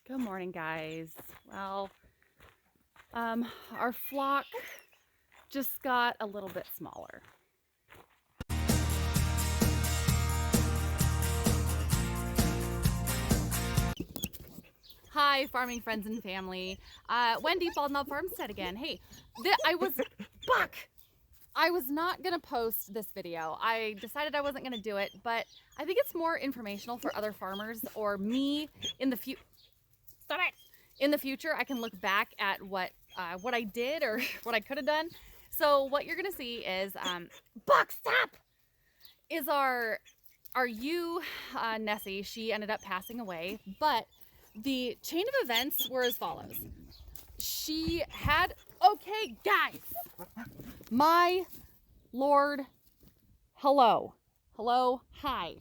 Good morning, guys. Well, our flock just got a little bit smaller. Hi, farming friends and family. Wendy Baldnub Farmstead again. Hey, Buck! I was not gonna post this video. I decided I wasn't gonna do it, but I think it's more informational for other farmers or me in the future. Stop it! In the future, I can look back at what I did or what I could have done. So what you're gonna see is, Buck, stop! Is our ewe, Nessie. She ended up passing away, but the chain of events were as follows. She had, okay, guys, my Lord, hello, hi.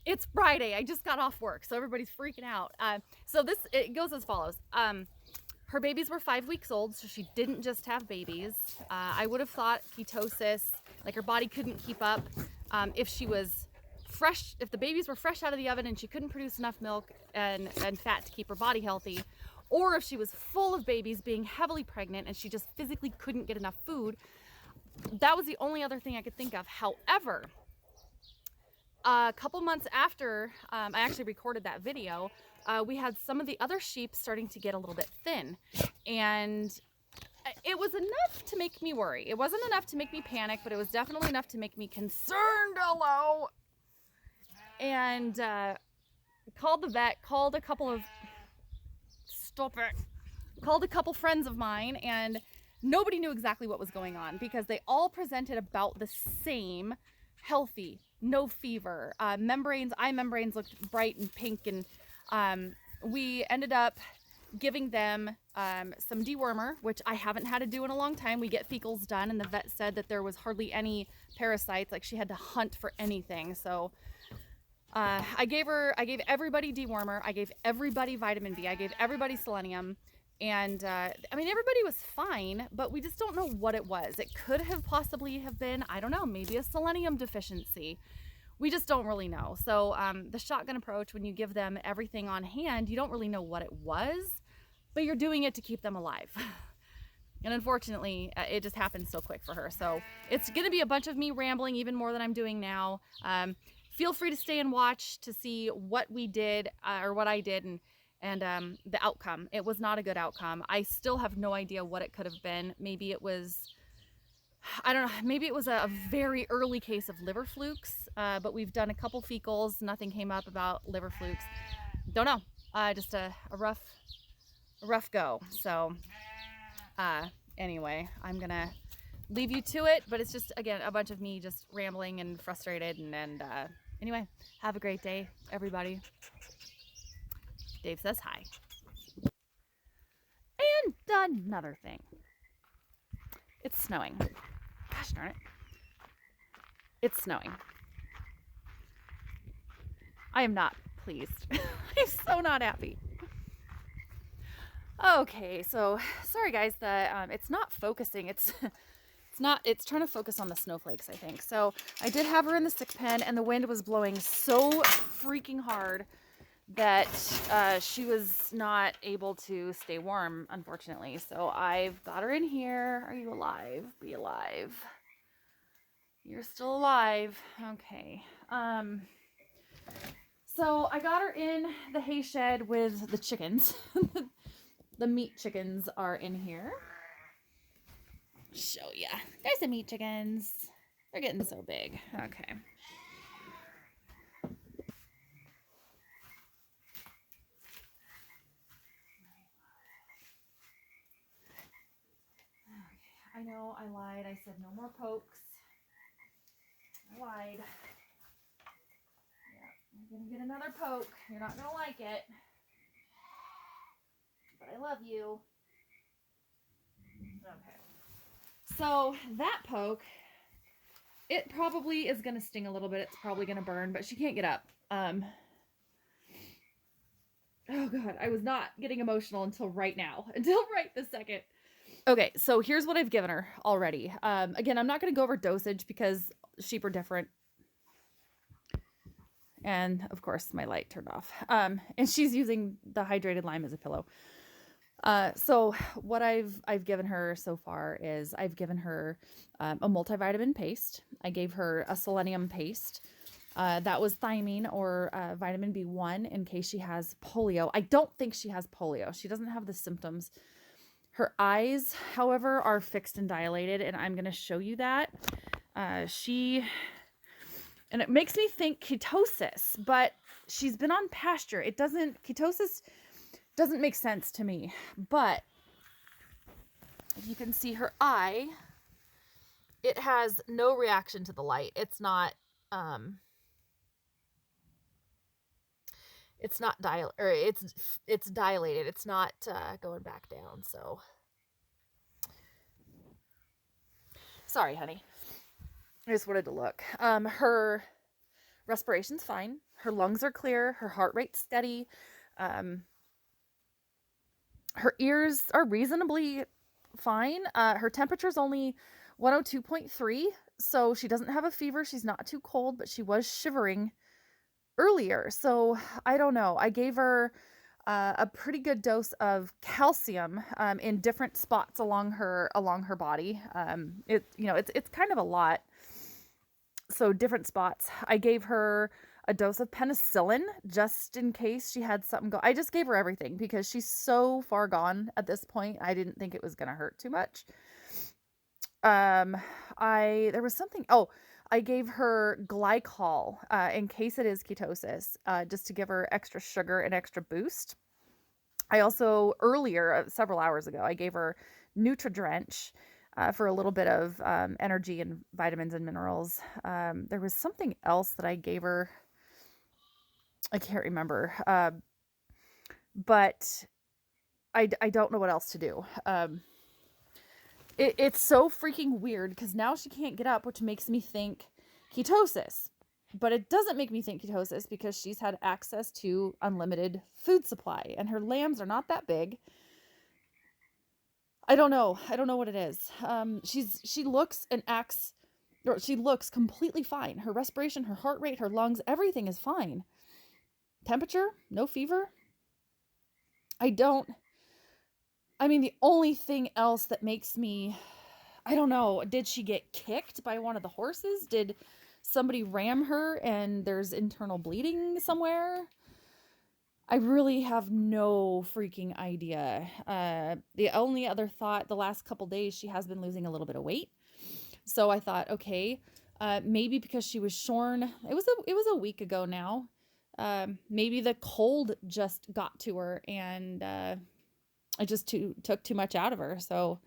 It's Friday. I just got off work, so everybody's freaking out. It goes as follows. Her babies were 5 weeks old, so she didn't just have babies. I would have thought ketosis, like her body couldn't keep up. If she was fresh, if the babies were fresh out of the oven and she couldn't produce enough milk and fat to keep her body healthy, or if she was full of babies being heavily pregnant and she just physically couldn't get enough food. That was the only other thing I could think of. However, a couple months after I actually recorded that video, we had some of the other sheep starting to get a little bit thin, and it was enough to make me worry. It wasn't enough to make me panic, but it was definitely enough to make me concerned. Hello. And called the vet, called a couple friends of mine, and nobody knew exactly what was going on because they all presented about the same: healthy, no fever, eye membranes looked bright and pink, and we ended up giving them some dewormer, which I haven't had to do in a long time. We get fecals done, and the vet said that there was hardly any parasites, like she had to hunt for anything. So I gave everybody dewormer, I gave everybody vitamin B, I gave everybody selenium, and I mean, everybody was fine, but we just don't know what it was. It could have possibly have been, I don't know, maybe a selenium deficiency. We just don't really know. So the shotgun approach, when you give them everything on hand, you don't really know what it was, but you're doing it to keep them alive. And unfortunately, it just happened so quick for her. So it's going to be a bunch of me rambling even more than I'm doing now. Feel free to stay and watch to see what we did or what I did and the outcome. It was not a good outcome. I still have no idea what it could have been. Maybe it was, I don't know, maybe it was a very early case of liver flukes, but we've done a couple fecals. Nothing came up about liver flukes. Don't know. Just a rough go. So anyway, I'm gonna leave you to it, but it's just, again, a bunch of me just rambling and frustrated, and anyway, have a great day, everybody. Dave says hi. And another thing, it's snowing. Gosh darn it, it's snowing. I am not pleased. I'm so not happy. Okay, so sorry guys, it's not focusing. It's trying to focus on the snowflakes, I think. So I did have her in the sick pen, and the wind was blowing so freaking hard that she was not able to stay warm, unfortunately. So I've got her in here. Are you alive? Be alive. You're still alive. Okay. So I got her in the hay shed with the chickens. The meat chickens are in here. Show ya. There's the meat chickens. They're getting so big. Okay. I know I lied. I said no more pokes. I lied. Yeah, you're gonna get another poke. You're not gonna like it. But I love you. Okay. So that poke, it probably is gonna sting a little bit. It's probably gonna burn, but she can't get up. Oh God, I was not getting emotional until right now. Until right this second. Okay, so here's what I've given her already. Again, I'm not going to go over dosage because sheep are different. And of course my light turned off. And she's using the hydrated lime as a pillow. So what I've given her so far is I've given her a multivitamin paste. I gave her a selenium paste. That was thiamine or vitamin B1 in case she has polio. I don't think she has polio. She doesn't have the symptoms. Her eyes, however, are fixed and dilated, and I'm going to show you that. And it makes me think ketosis, but she's been on pasture. Ketosis doesn't make sense to me, but if you can see her eye, it has no reaction to the light. It's not it's dilated. It's not going back down. So sorry, honey. I just wanted to look. Her respiration's fine. Her lungs are clear. Her heart rate's steady. Her ears are reasonably fine. Her temperature's only 102.3, so she doesn't have a fever. She's not too cold, but she was shivering earlier. So I don't know. I gave her a pretty good dose of calcium in different spots along her body. It's kind of a lot. So different spots. I gave her a dose of penicillin just in case she had something go. I just gave her everything because she's so far gone at this point. I didn't think it was going to hurt too much. There was something. Oh, I gave her glycol in case it is ketosis, just to give her extra sugar and extra boost. I also earlier, several hours ago, I gave her Nutri-Drench for a little bit of energy and vitamins and minerals. There was something else that I gave her. I can't remember. But I don't know what else to do. It's so freaking weird because now she can't get up, which makes me think ketosis. But it doesn't make me think ketosis because she's had access to unlimited food supply and her lambs are not that big. I don't know what it is. She looks and acts, or she looks completely fine. Her respiration, her heart rate, her lungs, everything is fine. Temperature, no fever. The only thing else that makes me, I don't know, did she get kicked by one of the horses? Did somebody ram her and there's internal bleeding somewhere? I really have no freaking idea. The only other thought, the last couple days, she has been losing a little bit of weight. So I thought, okay, maybe because she was shorn, it was a week ago now. Maybe the cold just got to her and I just took too much out of her. So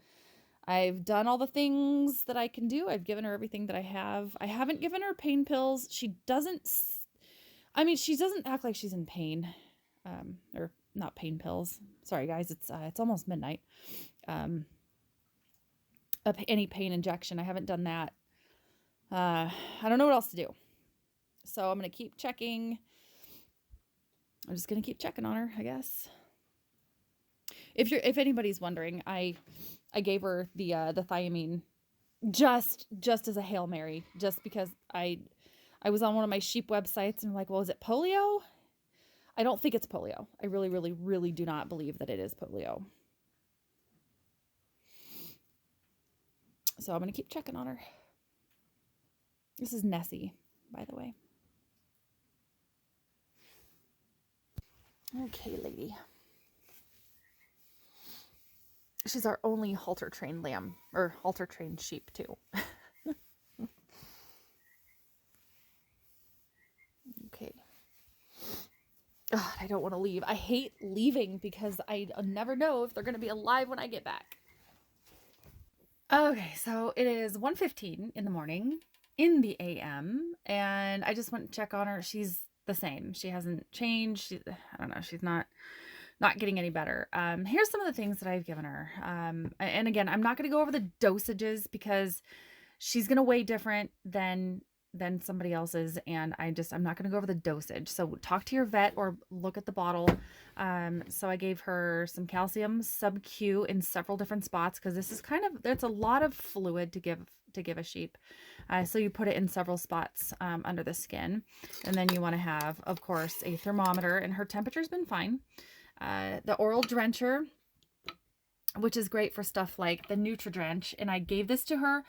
I've done all the things that I can do. I've given her everything that I have. I haven't given her pain pills. She doesn't act like she's in pain. Or not pain pills. Sorry guys, it's almost midnight. Any pain injection. I haven't done that. I don't know what else to do. So I'm going to keep checking. I'm just going to keep checking on her, I guess. If anybody's wondering, I gave her the thiamine just as a Hail Mary, just because I was on one of my sheep websites and I'm like, well, is it polio? I don't think it's polio. I really, really, really do not believe that it is polio. So I'm going to keep checking on her. This is Nessie, by the way. Okay, lady. She's our only halter-trained lamb, or halter-trained sheep, too. Okay. God, I don't want to leave. I hate leaving because I never know if they're going to be alive when I get back. Okay, so it is 1:15 in the morning, in the a.m., and I just went to check on her. She's the same. She hasn't changed. I don't know. She's not getting any better. Here's some of the things that I've given her. And again, I'm not going to go over the dosages because she's going to weigh different than somebody else's. And I'm not going to go over the dosage. So talk to your vet or look at the bottle. So I gave her some calcium sub-Q in several different spots because this is that's a lot of fluid to give to give a sheep. So you put it in several spots under the skin. And then you want to have, of course, a thermometer, and her temperature's been fine. The oral drencher, which is great for stuff like the Nutri-Drench. And I gave this to her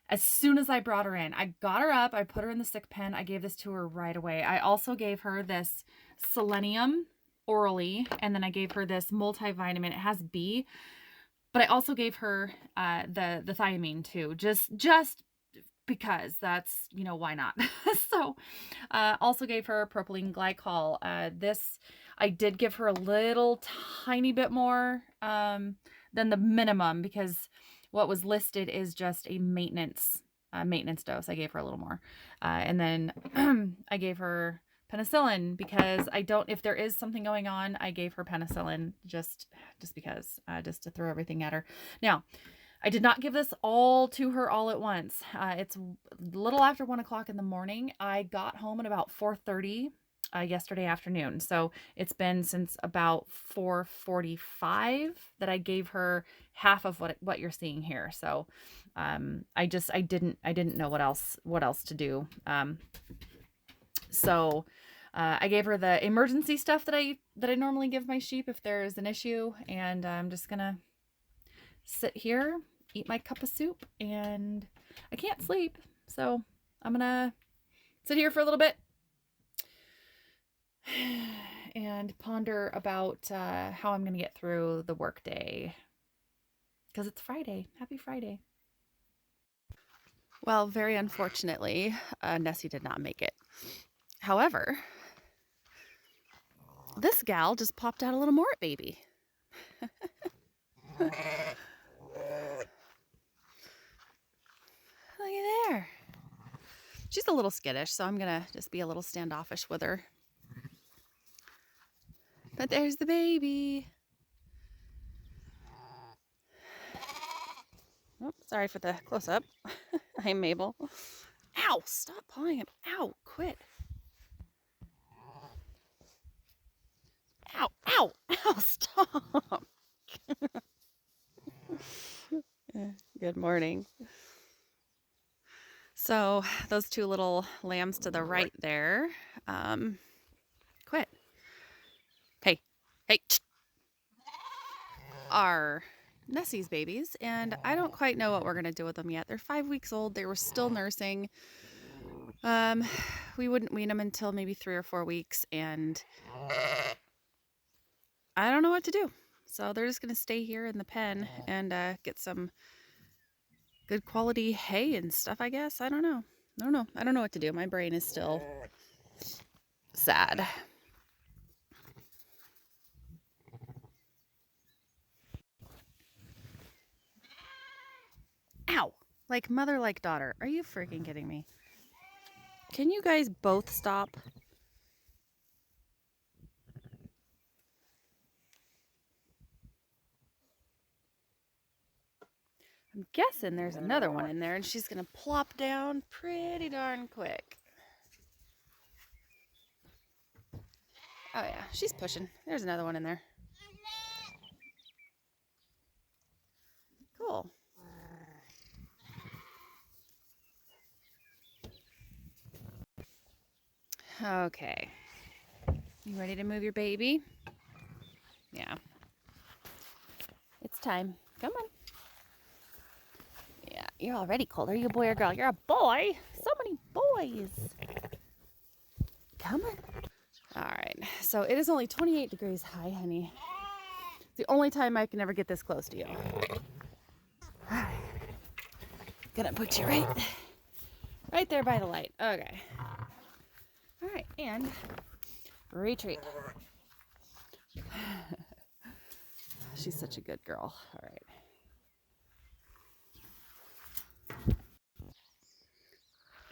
as soon as I brought her in. I got her up, I put her in the sick pen. I gave this to her right away. I also gave her this selenium orally, and then I gave her this multivitamin. It has B, but I also gave her the thiamine too, just because that's, you know, why not? So also gave her propylene glycol. This, I did give her a little tiny bit more than the minimum, because what was listed is just a maintenance dose. I gave her a little more. And then I gave her penicillin, because if there is something going on, I gave her penicillin just because, just to throw everything at her. Now, I did not give this all to her all at once. It's a little after 1 o'clock in the morning. I got home at about 4:30 yesterday afternoon. So it's been since about 4:45 that I gave her half of what you're seeing here. So I didn't know what else to do. So I gave her the emergency stuff that I normally give my sheep if there's an issue, and I'm just gonna sit here, eat my cup of soup, and I can't sleep, so I'm gonna sit here for a little bit and ponder about how I'm gonna get through the work day, because it's Friday. Happy Friday. Well, very unfortunately, Nessie did not make it. However, this gal just popped out a little more baby. Look at there. She's a little skittish, so I'm gonna just be a little standoffish with her. But there's the baby. Oh, sorry for the close-up. I'm Mabel. Ow! Stop pawing him. Ow! Quit. Ow! Ow! Ow! Stop! Good morning. So those two little lambs to the right there, quit. Hey, are Nessie's babies, and I don't quite know what we're gonna do with them yet. They're 5 weeks old. They were still nursing. We wouldn't wean them until maybe 3 or 4 weeks, and I don't know what to do. So they're just gonna stay here in the pen and get some good quality hay and stuff, I guess. I don't know. I don't know what to do. My brain is still sad. Ow! Like mother, like daughter. Are you freaking kidding me? Can you guys both stop? I'm guessing there's another one in there, and she's gonna plop down pretty darn quick. Oh yeah, she's pushing. There's another one in there. Cool. Okay. You ready to move your baby? Yeah. It's time. Come on. Yeah, you're already cold. Are you a boy or girl? You're a boy. So many boys. Come on. All right. So it is only 28 degrees high, honey. It's the only time I can ever get this close to you. All right. Gonna put you right there by the light. Okay. All right, and retreat. She's such a good girl. All right.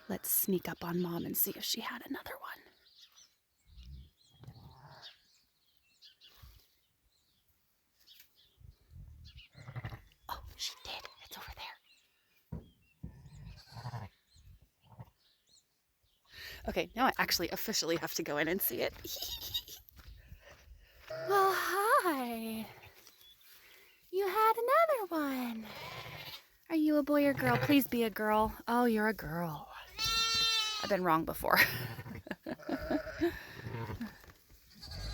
Let's sneak up on Mom and see if she had another one. Oh, she did. It's over there. Okay, now I actually officially have to go in and see it. Well, hi. You had another one. Are you you a boy or girl? Please be a girl. Oh, you're a girl. I've been wrong before.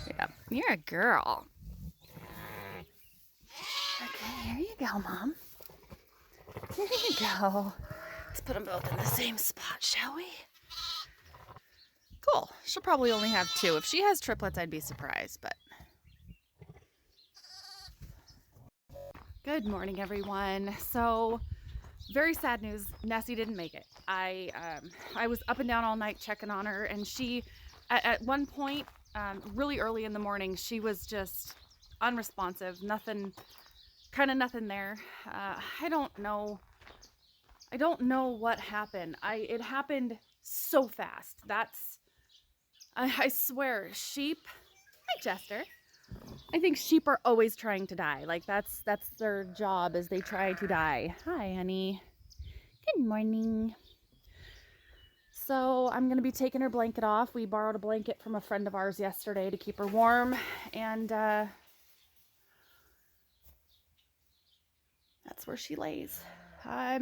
Yeah, you're a girl. Okay, here you go, Mom. Here you go. Let's put them both in the same spot, shall we? Cool. She'll probably only have 2. If she has triplets, I'd be surprised, but... Good morning, everyone. So, very sad news. Nessie didn't make it. I was up and down all night checking on her, and she, at one point, really early in the morning, she was just unresponsive. Nothing there. I don't know. I don't know what happened. It happened so fast. I swear, sheep. Hi, Chester. I think sheep are always trying to die. Like that's their job, is they try to die. Hi, honey. Good morning. So I'm gonna be taking her blanket off. We borrowed a blanket from a friend of ours yesterday to keep her warm, and that's where she lays. I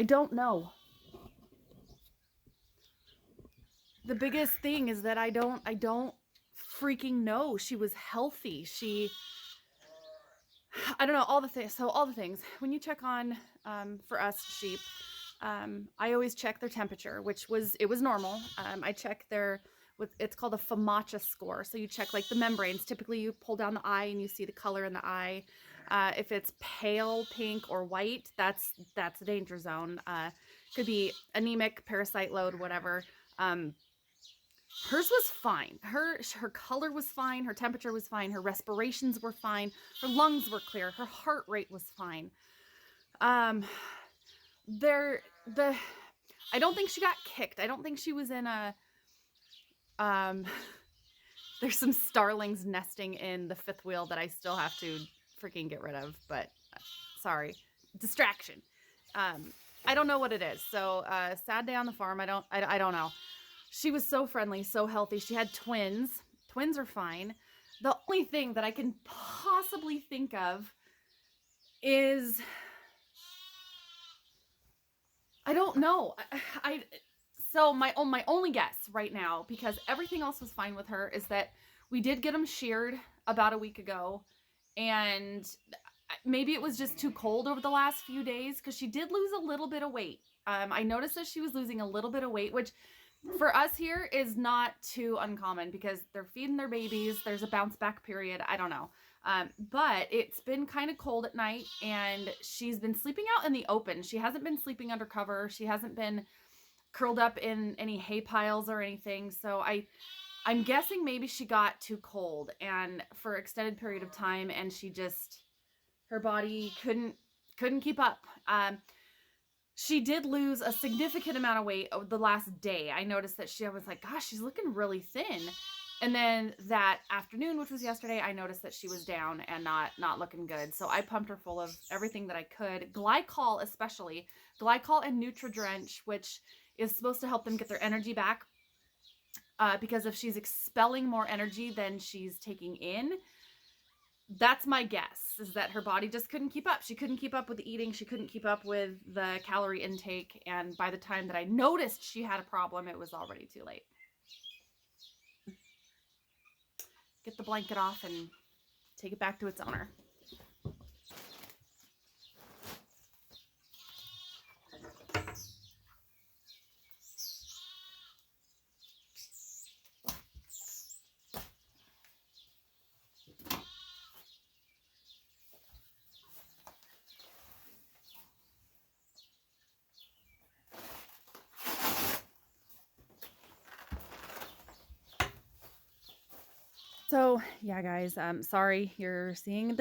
don't know. The biggest thing is that I don't freaking know. She was healthy. I don't know, all the things. So all the things. When you check on, for us sheep, I always check their temperature, it was normal. I check it's called a FOMACHA score. So you check like the membranes. Typically you pull down the eye and you see the color in the eye. If it's pale pink or white, that's a danger zone. Could be anemic, parasite load, whatever. Hers was fine. Her color was fine. Her temperature was fine. Her respirations were fine. Her lungs were clear. Her heart rate was fine. I don't think she got kicked. I don't think she was in a, there's some starlings nesting in the fifth wheel that I still have to freaking get rid of, but sorry, distraction. I don't know what it is. So, sad day on the farm. I don't know. She was so friendly, so healthy. She had twins. Twins are fine. The only thing that I can possibly think of is, I don't know. So my only guess right now, because everything else was fine with her, is that we did get them sheared about a week ago, and maybe it was just too cold over the last few days, because she did lose a little bit of weight. I noticed that she was losing a little bit of weight, which for us here is not too uncommon because they're feeding their babies. There's a bounce back period. I don't know. But it's been kind of cold at night, and she's been sleeping out in the open. She hasn't been sleeping under cover. She hasn't been curled up in any hay piles or anything. So I'm guessing maybe she got too cold and for an extended period of time, and her body couldn't keep up. She did lose a significant amount of weight over the last day. I noticed that I was like, gosh, she's looking really thin. And then that afternoon, which was yesterday, I noticed that she was down and not looking good. So I pumped her full of everything that I could. Glycol especially. Glycol and Nutri-Drench, which is supposed to help them get their energy back. Because if she's expelling more energy than she's taking in, that's my guess, is that her body just couldn't keep up. She couldn't keep up with the eating. She couldn't keep up with the calorie intake. And by the time that I noticed she had a problem, it was already too late. Get the blanket off and take it back to its owner. So yeah, guys, sorry you're seeing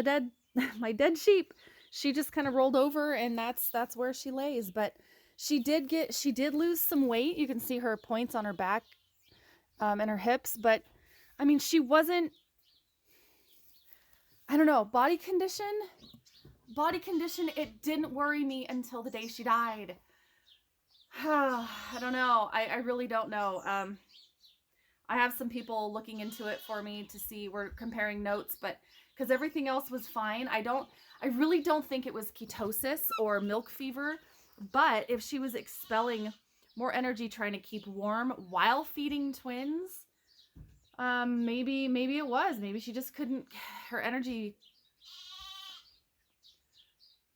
my dead sheep. She just kind of rolled over, and that's where she lays. But she did lose some weight. You can see her points on her back, and her hips. But I mean, she wasn't, I don't know, body condition, it didn't worry me until the day she died. I don't know. I really don't know. I have some people looking into it for me to see. We're comparing notes, but because everything else was fine, I really don't think it was ketosis or milk fever. But if she was expelling more energy trying to keep warm while feeding twins, maybe it was. Maybe she just couldn't, her energy,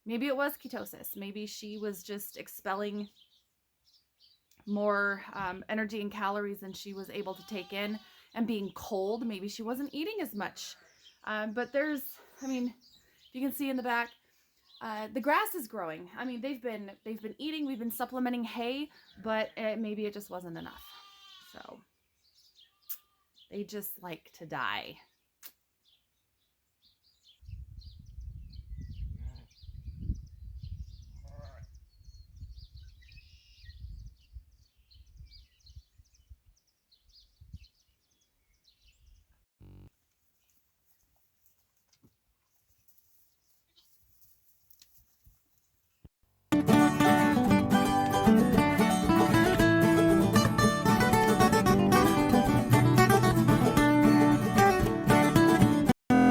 maybe it was ketosis. Maybe she was just expelling more energy and calories than she was able to take in, and being cold, maybe she wasn't eating as much. But there's, I mean, you can see in the back, the grass is growing. I mean, they've been eating, we've been supplementing hay, but maybe it just wasn't enough. So they just like to die.